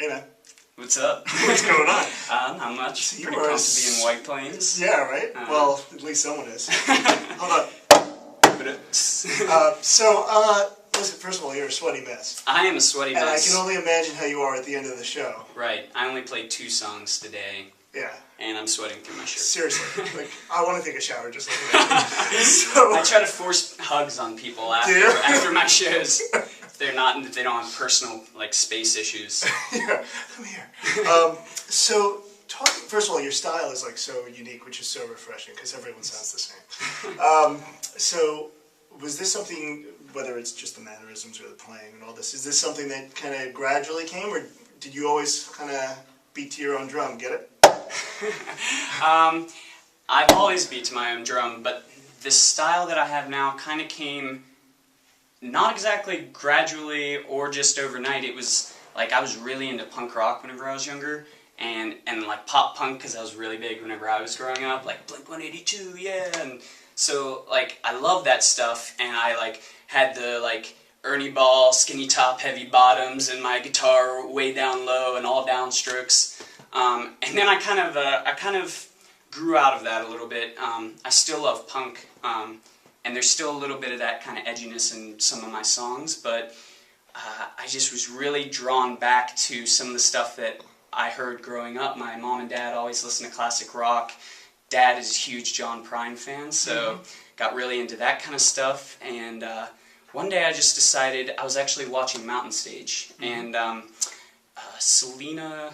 Hey, man. What's up? What's going on? Not much. So Pretty pumped to be in White Plains. Yeah, right? Well, at least someone is. Hold on. Listen, first of all, you're a sweaty mess. I am a sweaty mess. And I can only imagine how you are at the end of the show. Right. I only played 2 songs today. Yeah. And I'm sweating through my shirt. Seriously. I want to take a shower just looking at you. So, I try to force hugs on people after my shows. If they don't have personal, space issues. Yeah, come here. First of all, your style is so unique, which is so refreshing because everyone sounds the same. So, was this something, whether it's just the mannerisms or the playing and all this, is this something that kind of gradually came, or did you always kind of beat to your own drum? Get it? I've always beat to my own drum, but the style that I have now kind of came not exactly gradually or just overnight. It was I was really into punk rock whenever I was younger, and pop punk because I was really big whenever I was growing up, Blink-182, yeah, and so I love that stuff, and I had the Ernie Ball skinny top heavy bottoms and my guitar way down low and all downstrokes, and then I kind of grew out of that a little bit. I still love punk, and there's still a little bit of that kind of edginess in some of my songs, but I just was really drawn back to some of the stuff that I heard growing up. My mom and dad always listened to classic rock. Dad is a huge John Prine fan, so got really into that kind of stuff. And one day I just decided, I was actually watching Mountain Stage, and Serena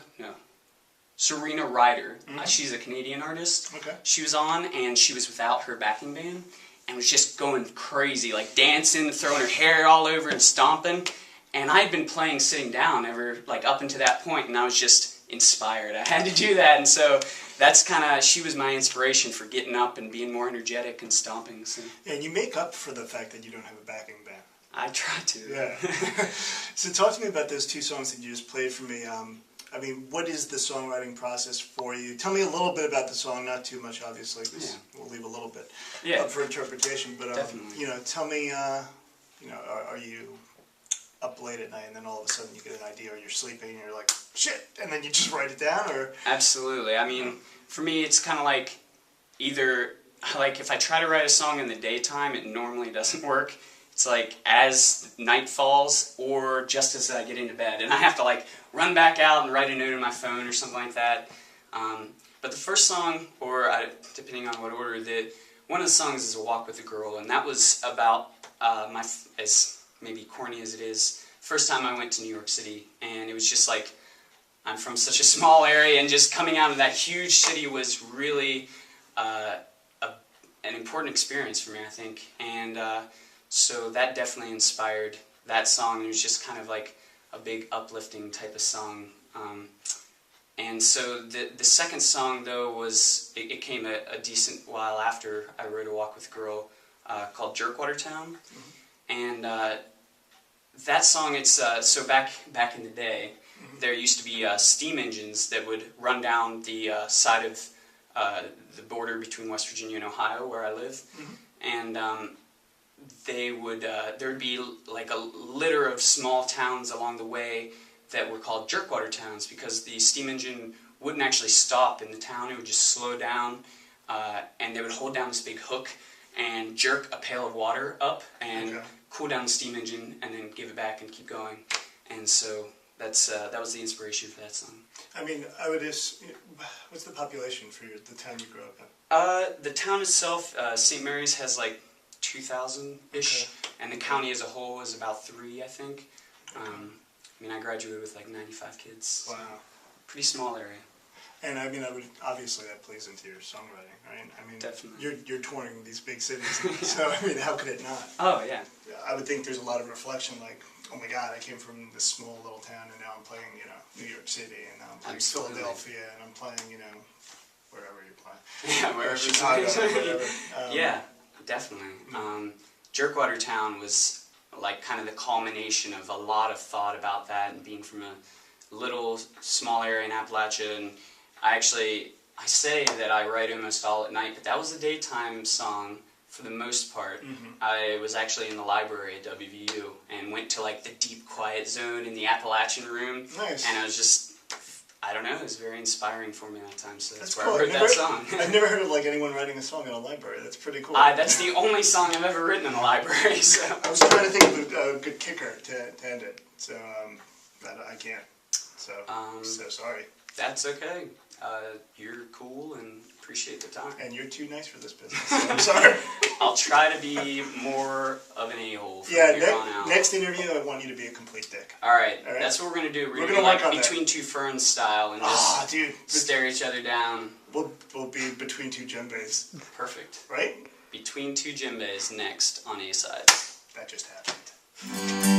Ryder, she's a Canadian artist. Okay. She was on, and she was without her backing band, and was just going crazy, dancing, throwing her hair all over and stomping. And I had been playing sitting down up until that point, and I was just inspired. I had to do that, and so that's she was my inspiration for getting up and being more energetic and stomping. So. Yeah, and you make up for the fact that you don't have a backing band. I try to. Yeah. So talk to me about those 2 songs that you just played for me. What is the songwriting process for you? Tell me a little bit about the song, not too much, obviously, because we'll leave a little bit up for interpretation. But tell me, are you up late at night and then all of a sudden you get an idea, or you're sleeping and you're like, shit, and then you just write it down? Or Absolutely. For me, it's kind of either if I try to write a song in the daytime, it normally doesn't work. It's as night falls or just as I get into bed, and I have to run back out and write a note on my phone or something like that. But the first song, or depending on what order, one of the songs is A Walk with a Girl, and that was about as maybe corny as it is, first time I went to New York City, and it was just I'm from such a small area, and just coming out of that huge city was really an important experience for me, I think, and so that definitely inspired that song. It was just kind of a big uplifting type of song, and so the second song, though, was, it came a decent while after I wrote A Walk with a Girl, called Jerkwater Town. And that song, it's so back in the day, there used to be steam engines that would run down the side of the border between West Virginia and Ohio, where I live, and there would be a litter of small towns along the way that were called jerkwater towns, because the steam engine wouldn't actually stop in the town; it would just slow down, and they would hold down this big hook and jerk a pail of water up and cool down the steam engine, and then give it back and keep going. And so that was the inspiration for that song. I would just, what's the population for the town you grew up in? The town itself, St. Mary's, has 2,000-ish, and the county as a whole is about 3, I think. I graduated with 95 kids. Wow. Pretty small area. And obviously that plays into your songwriting, right? Definitely. You're touring these big cities, so how could it not? Oh, yeah. I would think there's a lot of reflection, oh my God, I came from this small little town, and now I'm playing, New York City, and now I'm playing Philadelphia, and I'm playing, wherever you play. Yeah, wherever Chicago, whatever. Yeah, definitely. Jerkwater Town was kind of the culmination of a lot of thought about that, and being from a little small area in Appalachia, and I say that I write almost all at night, but that was a daytime song for the most part. I was actually in the library at WVU and went to like the deep quiet zone in the Appalachian room. Nice. And I was just, I don't know, it was very inspiring for me that time, so that's why cool. I wrote that song. I've never heard of like anyone writing a song in a library. That's pretty cool. That's the only song I've ever written in the library. So. I was trying to think of a good kicker to end it, so I can't. So so sorry. That's okay. You're cool and appreciate the time. And you're too nice for this business, so I'm sorry. I'll try to be more of an a-hole from here on out. Next interview, I want you to be a complete dick. All right. That's what we're going to do. We're going to like Between Two Ferns style and just stare each other down. We'll be Between Two Djembes. Perfect. Right? Between Two Djembes next on A-Side. That just happened.